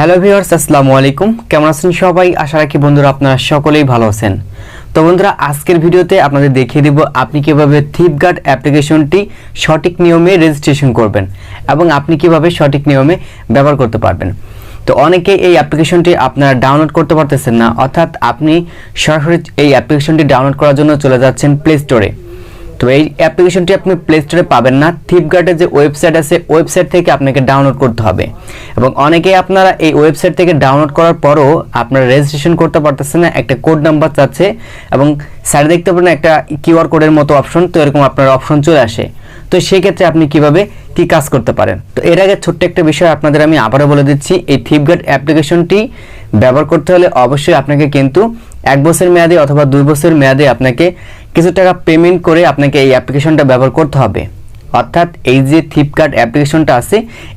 Hello viewers, আসসালামু আলাইকুম। কেমন আছেন সবাই? আশা রাখি বন্ধুরা আপনারা সকলেই ভালো আছেন। তো বন্ধুরা, আজকের ভিডিওতে আপনাদের দেখিয়ে দিব আপনি কিভাবে থিপগার্ড অ্যাপ্লিকেশনটি সঠিক নিয়মে রেজিস্ট্রেশন করবেন এবং আপনি কিভাবে সঠিক নিয়মে ব্যবহার করতে পারবেন। তো অনেকেই এই অ্যাপ্লিকেশনটি আপনারা ডাউনলোড করতে পারতেছেন না, অর্থাৎ আপনি সরাসরি এই অ্যাপ্লিকেশনটি ডাউনলোড করার জন্য চলে যাচ্ছেন প্লে স্টোরে। তো এই অ্যাপ্লিকেশনটি আপনি প্লে স্টোরে পাবেন না, থিপগার্ডের যে ওয়েবসাইট আছে ওয়েবসাইট থেকে আপনাকে ডাউনলোড করতে হবে। এবং অনেকেই আপনারা এই ওয়েবসাইট থেকে ডাউনলোড করার পরও আপনারা রেজিস্ট্রেশন করতে পারতেছেন না, একটা কোড নাম্বার চাচ্ছে এবং সাইডে দেখতে পারেন একটা কিউআর কোডের মতো অপশন, তো এরকম আপনার অপশন চলে আসে। তো সেই ক্ষেত্রে আপনি কিভাবে কি কাজ করতে পারেন। তো এর আগে ছোট্ট একটা বিষয় আপনাদের আমি আবারও বলে দিচ্ছি, এই থিপগার্ড অ্যাপ্লিকেশনটি ব্যবহার করতে হলে অবশ্যই আপনাকে কিন্তু 1 বছর মেয়াদে অথবা 2 বছর মেয়াদে আপনাকে কিছু টাকা পেমেন্ট করে আপনাকে এই অ্যাপ্লিকেশনটা ব্যবহার করতে হবে। অর্থাৎ এই যে থিপগার্ড অ্যাপ্লিকেশনটা আছে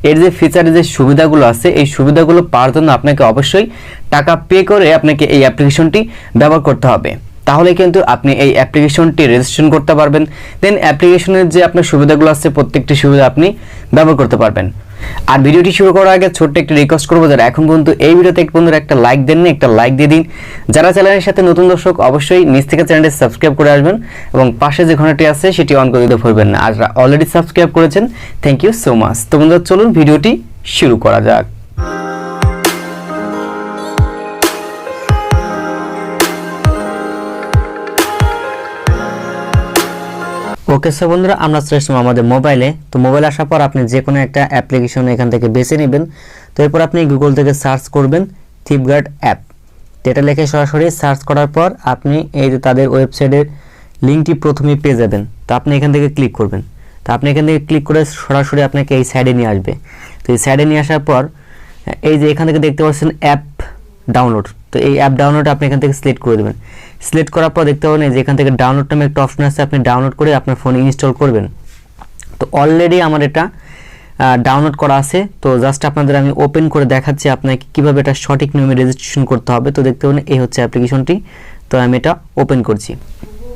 এর যে ফিচারের যে সুবিধাগুলো আছে এই সুবিধাগুলো পাওয়ার জন্য আপনাকে অবশ্যই টাকা পে করে আপনাকে এই অ্যাপ্লিকেশনটি ব্যবহার করতে হবে। তাহলে কিন্তু আপনি এই অ্যাপ্লিকেশনটি রেজিস্ট্রেশন করতে পারবেন। দেন অ্যাপ্লিকেশনের যে আপনার সুবিধাগুলো আছে প্রত্যেকটি সুবিধা আপনি ব্যবহার করতে পারবেন। আর ভিডিওটি শুরু করার আগে ছোট্ট একটা রিকোয়েস্ট করবো, যারা এখন পর্যন্ত এই ভিডিওতে বন্ধুরা একটা লাইক দেননি, একটা লাইক দিয়ে দিন। যারা চ্যানেলের সাথে নতুন দর্শক অবশ্যই নিচ থেকে চ্যানেলটি সাবস্ক্রাইব করে আসবেন এবং পাশে যে ঘন্টাটি আছে সেটি অন করে দিতে ভুলবেন না। আর যারা অলরেডি সাবস্ক্রাইব করেছেন থ্যাংক ইউ সো মাচ। তো বন্ধুরা চলুন ভিডিওটি শুরু করা যাক। ওকে সো বন্ধুরা, আমরা চলে আসলাম আমাদের মোবাইলে। তো মোবাইলে আসার পর আপনি যে কোনো একটা অ্যাপ্লিকেশন এখান থেকে বেছে নেবেন। তো এরপর আপনি গুগল থেকে সার্চ করবেন থিপগার্ড অ্যাপ। তো এটা লিখে সরাসরি সার্চ করার পর আপনি এই যে তাদের ওয়েবসাইটের লিঙ্কটি প্রথমে পেয়ে যাবেন। তো আপনি এখান থেকে ক্লিক করবেন। তো আপনি এখান থেকে ক্লিক করে সরাসরি আপনাকে এই সাইডে নিয়ে আসবে। তো এই সাইডে নিয়ে আসার পর এই যে এখান থেকে দেখতে পাচ্ছেন অ্যাপ ডাউনলোড। তো এই অ্যাপ ডাউনলোড আপনি এখান থেকে সিলেক্ট করে দেবেন। সিলেক্ট করার পর দেখতে পাবেন যে এখান থেকে ডাউনলোড নামে একটা অপশন আছে, আপনি ডাউনলোড করে আপনার ফোনে ইনস্টল করবেন। তো অলরেডি আমার এটা ডাউনলোড করা আছে। তো জাস্ট আপনাদের আমি ওপেন করে দেখাচ্ছি আপনাকে কিভাবে এটা সঠিক নিয়মে রেজিস্ট্রেশন করতে হবে। তো দেখতে পাবেন এই হচ্ছে অ্যাপ্লিকেশনটি। তো আমি এটা ওপেন করছি।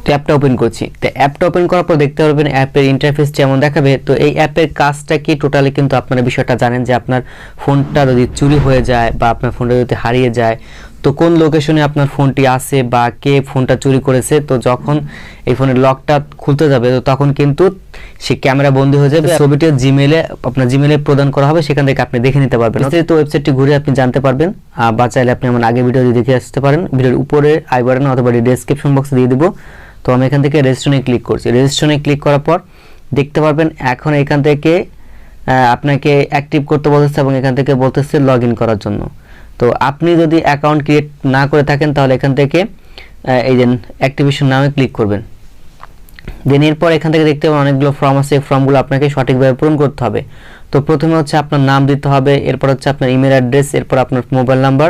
তো অ্যাপটা ওপেন করছি। তো অ্যাপটা ওপেন করার পর দেখতে পারবেন অ্যাপের ইন্টারফেস যেমন দেখাবে। তো এই অ্যাপের কাজটা কি টোটালি কিন্তু আপনারা বিষয়টা জানেন যে আপনার ফোনটা যদি চুরি হয়ে যায় বা আপনার ফোনটা যদি হারিয়ে যায়, তো কোন লোকেশনে আপনার ফোনটি আছে বা কে ফোনটা চুরি করেছে, তো যখন এই ফোনের লকটা খুলতে যাবে তো তখন কিন্তু সেই ক্যামেরা বন্দি হয়ে যাবে, ছবিটি আপনার জিমেলে প্রদান করা হবে, সেখান থেকে আপনি দেখে নিতে পারবেন। তো ওয়েবসাইটটি ঘুরে আপনি জানতে পারবেন বা চাইলে আপনি আমার আগে ভিডিও দেখে আসতে পারেন। ভিডিওর উপরে আই বাটন অথবা ডেসক্রিপশন বক্সে দিয়ে দিব। তো আমি এখান থেকে রেজিস্ট্রেশনে ক্লিক করছি। রেজিস্ট্রেশনে ক্লিক করার পর দেখতে পারবেন এখন এখান থেকে আপনাকে অ্যাক্টিভ করতে বলতেছে এবং এখান থেকে বলতেছে লগ ইন করার জন্য। তো আপনি যদি অ্যাকাউন্ট ক্রিয়েট না করে থাকেন তাহলে এখান থেকে এই যে অ্যাক্টিভেশন নামে ক্লিক করবেন। দেন এরপর এখান থেকে দেখতে পাবেন অনেকগুলো ফর্ম আছে, এই ফর্মগুলো আপনাকে সঠিকভাবে পূরণ করতে হবে। তো প্রথমে হচ্ছে আপনার নাম দিতে হবে, এরপর হচ্ছে আপনার ইমেল অ্যাড্রেস, এরপর আপনার মোবাইল নাম্বার,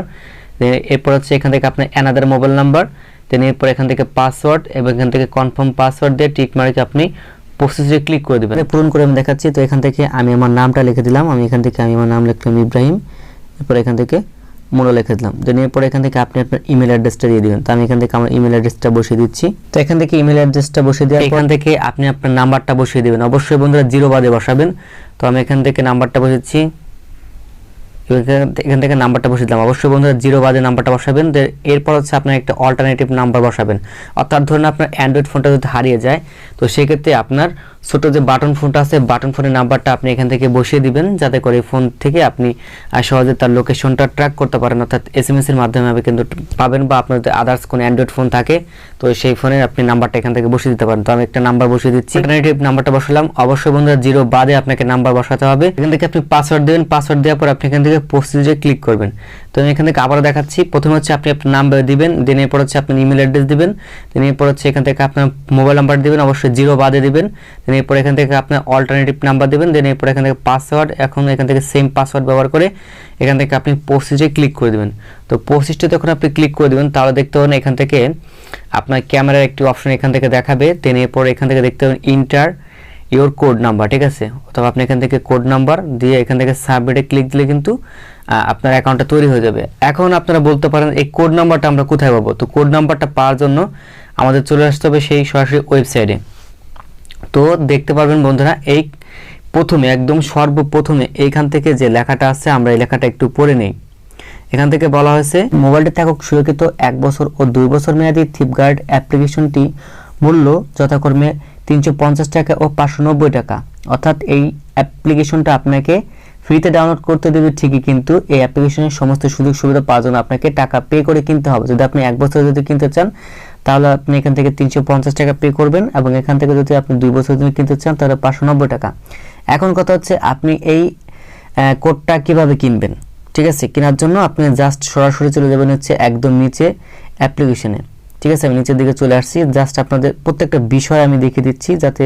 এরপর হচ্ছে এখান থেকে আপনার অ্যানাদার মোবাইল নাম্বার, দেন এরপর এখান থেকে পাসওয়ার্ড এবং এখান থেকে কনফার্ম পাসওয়ার্ড দিয়ে টিক মার্কে আপনি প্রসেসে ক্লিক করে দেবেন। পূরণ করে আমি দেখাচ্ছি। তো এখান থেকে আমি আমার নামটা লিখে দিলাম। আমি এখান থেকে আমি আমার নাম লিখলাম ইব্রাহিম, এরপর এখান থেকে মনে লিখে দিলাম। দেন এরপর এখান থেকে আপনি আপনার ইমেল অ্যাড্রেসটা দিয়ে দিবেন। তো আমি এখান থেকে আমার ইমেল অ্যাড্রেসটা বসিয়ে দিচ্ছি। তো এখান থেকে ইমেল অ্যাড্রেসটা বসিয়ে দেওয়ার পর এখান থেকে আপনি আপনার নাম্বারটা বসিয়ে দিবেন। অবশ্যই বন্ধুরা 0 বাদে বসাবেন। তো আমি এখান থেকে নাম্বারটা বসিয়েছি, এখান থেকে নাম্বারটা বসিয়ে দিলাম। অবশ্যই বন্ধুরা 0 বাদে নাম্বারটা বসাবেন। এরপর হচ্ছে আপনার একটা অল্টারনেটিভ নাম্বার বসাবেন। অর্থাৎ ধরুন আপনার অ্যান্ড্রয়েড ফোনটা যদি হারিয়ে যায় তো সেক্ষেত্রে আপনার ছোট যে বাটন ফোনটা আছে বাটন ফোনের নাম্বারটা আপনি এখান থেকে বসিয়ে দিবেন, যাতে করে ফোন থেকে আপনি সহজে তার লোকেশনটা ট্র্যাক করতে পারেন। অর্থাৎ এসএমএস এর মাধ্যমে আপনি কিন্তু পাবেন, বা আপনার যদি আদার্স কোনো অ্যান্ড্রয়েড ফোন থাকে তো সেই ফোনের আপনি নাম্বারটা এখান থেকে বসিয়ে দিতে পারেন। তো আমি একটা নাম্বার বসিয়ে দিচ্ছি, অল্টারনেটিভ নাম্বারটা বসালাম। অবশ্যই বন্ধুরা 0 বাদে আপনাকে নাম্বার বসাতে হবে। এখান থেকে আপনি পাসওয়ার্ড দেবেন। পাসওয়ার্ড দেওয়ার পর আপনি এখান থেকে প্রসিডিউরে ক্লিক করবেন। তো আমি এখান থেকে আবারও দেখাচ্ছি। প্রথমে হচ্ছে আপনি আপনার নাম্বার দিবেন, দেন এরপর হচ্ছে আপনার ইমেল অ্যাড্রেস দিবেন, দেন এরপর হচ্ছে এখান থেকে আপনার মোবাইল নাম্বার দিবেন, অবশ্যই 0 বাদে দিবেন, দেন এরপর এখান থেকে আপনার অল্টারনেটিভ নাম্বার দিবেন, দেন এরপর এখান থেকে পাসওয়ার্ড, এখন এখান থেকে সেম পাসওয়ার্ড ব্যবহার করে এখান থেকে আপনি প্রসিডিউরে ক্লিক করে দেবেন। তো প্রসিডিউরে যখন আপনি ক্লিক করে দেবেন তাহলে দেখতে পাবেন এখান থেকে আপনার ক্যামেরার একটি অপশন এখান থেকে দেখাবে। দেন এরপর এখান থেকে দেখতে পাবেন ইন্টার ইওর কোড নাম্বার, ঠিক আছে, অথবা আপনি এখান থেকে কোড নাম্বার দিয়ে এখান থেকে সাবমিটে ক্লিক দিলে কিন্তু আপনার অ্যাকাউন্টটা তৈরি হয়ে যাবে। এখন আপনারা বলতে পারেন এই কোড নাম্বারটা আমরা কোথায় পাবো? তো কোড নাম্বারটা পাওয়ার জন্য আমাদের চলে আসতে হবে সেই সরাসরি ওয়েবসাইটে। তো দেখতে পারবেন বন্ধুরা এই প্রথমে একদম সর্বপ্রথমে এইখান থেকে যে লেখাটা আছে আমরা এই লেখাটা একটু পড়ে নেই। এখান থেকে বলা হয়েছে মোবাইলটি থাকুক সুরক্ষিত 1 বছর ও 2 বছর মেয়াদী থিপগার্ড অ্যাপ্লিকেশনটি মূল্য যথাক্রমে 350 টাকা ও 590 টাকা। অর্থাৎ এই অ্যাপ্লিকেশনটা আপনাকে ফ্রিতে ডাউনলোড করতে দেবে ঠিকই, কিন্তু এই অ্যাপ্লিকেশনের সমস্ত সুযোগ সুবিধা পাওয়ার জন্য আপনাকে টাকা পে করে কিনতে হবে। যদি আপনি 1 বছর যদি কিনতে চান তাহলে আপনি এখান থেকে 350 টাকা পে করবেন, এবং এখান থেকে যদি আপনি 2 বছর যদি কিনতে চান তাহলে 590 টাকা। এখন কথা হচ্ছে আপনি এই কোডটা কিভাবে কিনবেন। ঠিক আছে, কেনার জন্য আপনি জাস্ট সরাসরি চলে যাবেন হচ্ছে একদম নিচে অ্যাপ্লিকেশনে। ঠিক আছে, আমি নিচের দিকে চলে আসছি। জাস্ট আপনাদের প্রত্যেকটা বিষয় আমি দেখিয়ে দিচ্ছি যাতে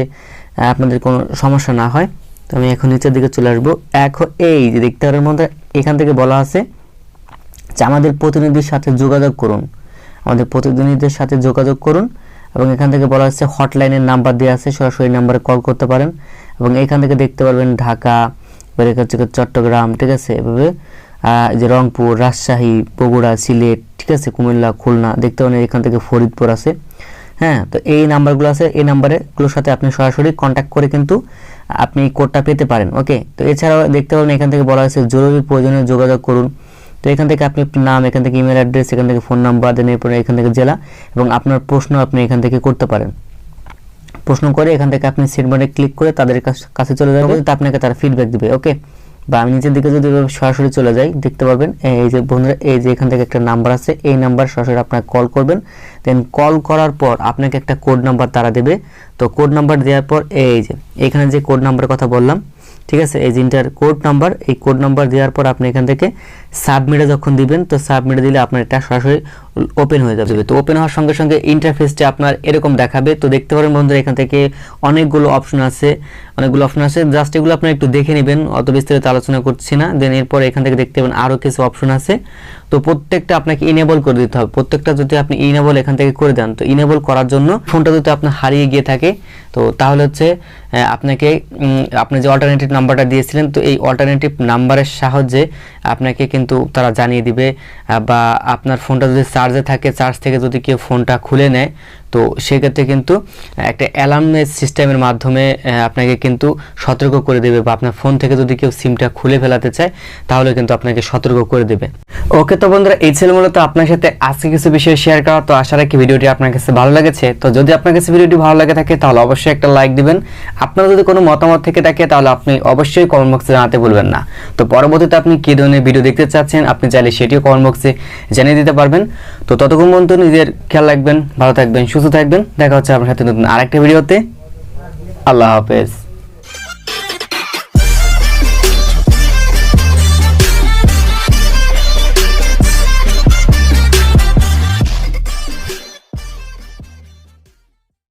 আপনাদের কোনো সমস্যা না হয়। তো আমি এখন নিচের দিকে চলে আসবো। এখন এই যে দেখতে পারেন মধ্যে এখান থেকে বলা আছে যে আমাদের প্রতিনিধির সাথে যোগাযোগ করুন, আমাদের প্রতিনিধিদের সাথে যোগাযোগ করুন, এবং এখান থেকে বলা হচ্ছে হটলাইনের নাম্বার দেওয়া আছে, সরাসরি নাম্বারে কল করতে পারেন। এবং এখান থেকে দেখতে পারবেন ঢাকা, চট্টগ্রাম, ঠিক আছে, এভাবে যে রংপুর, রাজশাহী, বগুড়া, সিলেট, ঠিক আছে, কুমিল্লা, খুলনা, দেখতে পারেন এখান থেকে ফরিদপুর আছে। হ্যাঁ, তো এই নাম্বারগুলো আছে, এই নাম্বারগুলোর সাথে আপনি সরাসরি কন্ট্যাক্ট করে কিন্তু আপনি কোডটা পেতে পারেন। ওকে, তো এছাড়াও দেখতে পাবেন এখান থেকে বলা হয়েছে জরুরি প্রয়োজনে যোগাযোগ করুন। তো এখান থেকে আপনি নাম, এখান থেকে ইমেল অ্যাড্রেস, এখান থেকে ফোন নাম্বার দেন, এরপরে এখান থেকে জেলা এবং আপনার প্রশ্ন আপনি এখান থেকে করতে পারেন। প্রশ্ন করে এখান থেকে আপনি সেন্ড বাটনে ক্লিক করে তাদের কাছে চলে যাবেন, আপনাকে তারা ফিডব্যাক দিবে। ওকে, বা আমি নিচের দিকে যদি সরাসরি চলে যাই দেখতে পারবেন এই যে বন্ধুরা, এই যে এখান থেকে একটা নাম্বার আছে, এই নাম্বার সরাসরি আপনাকে কল করবেন। দেন কল করার পর আপনাকে একটা কোড নাম্বার তারা দেবে। তো কোড নাম্বার দেওয়ার পর এই যে এখানে যে কোড নাম্বারের কথা বললাম, ঠিক আছে, এই যে ইন্টার কোড নাম্বার, এই কোড নাম্বার দেওয়ার পর আপনি এখান থেকে সাবমিটে যখন দিবেন, তো সাবমিটে দিলে আপনার এটা সরাসরি ওপেন হয়ে যাবে। তো ওপেন হওয়ার সঙ্গে সঙ্গে ইন্টারফেসটা আপনার এরকম দেখাবে। তো দেখতে পারেন বন্ধুরা এখান থেকে অনেকগুলো অপশন আছে, জাস্ট এগুলো আপনারা একটু দেখে নেবেন, অত বিস্তারিত আলোচনা করছি না। দেন এরপর এখান থেকে দেখতে পাবেন আরও কিছু অপশন আছে। তো প্রত্যেকটা আপনাকে ইনেবল করে দিতে হবে। প্রত্যেকটা যদি আপনি ইনেবল এখান থেকে করে দেন, তো ইনেবল করার জন্য ফোনটা যদি আপনার হারিয়ে গিয়ে থাকে তো তাহলে হচ্ছে আপনাকে আপনি যে অল্টারনেটিভ নাম্বারটা দিয়েছিলেন, তো এই অল্টারনেটিভ নাম্বারের সাহায্যে আপনাকে কিন্তু তারা জানিয়ে দিবে। বা আপনার ফোনটা যদি চার্জে থাকে, চার্জ থেকে যদি কেউ ফোনটা খুলে নেয়, তো সেক্ষেত্রে কিন্তু একটা অ্যালার্ম সিস্টেমের মাধ্যমে আপনাকে কিন্তু সতর্ক করে দেবে, বা আপনার ফোন থেকে যদি কেউ সিমটা খুলে ফেলাতে চায় তাহলে কিন্তু আপনাকে সতর্ক করে দেবে। ওকে, তো বন্ধুরা এই ছিল মূলত আপনার সাথে আজকে কিছু বিষয় শেয়ার করা। তো আশা রাখি ভিডিওটি আপনার কাছে ভালো লেগেছে। তো যদি আপনার কাছে ভিডিওটি ভালো লাগে থাকে তাহলে অবশ্যই একটা লাইক দিবেন। আপনার যদি কোনো মতামত থেকে থাকে তাহলে আপনি অবশ্যই কমেন্ট বক্সে জানাতে ভুলবেন না। তো পরবর্তীতে আপনি কী ধরনের ভিডিও দেখতে চাচ্ছেন আপনি চাইলে সেটিও কমেন্ট বক্সে জানিয়ে দিতে পারবেন। তো ততক্ষণ পর্যন্ত নিজের খেয়াল রাখবেন, ভালো থাকবেন, সুস্থ থাকবেন। দেখা হচ্ছে আপনার সাথে নতুন আরেকটা ভিডিওতে। আল্লাহ হাফেজ।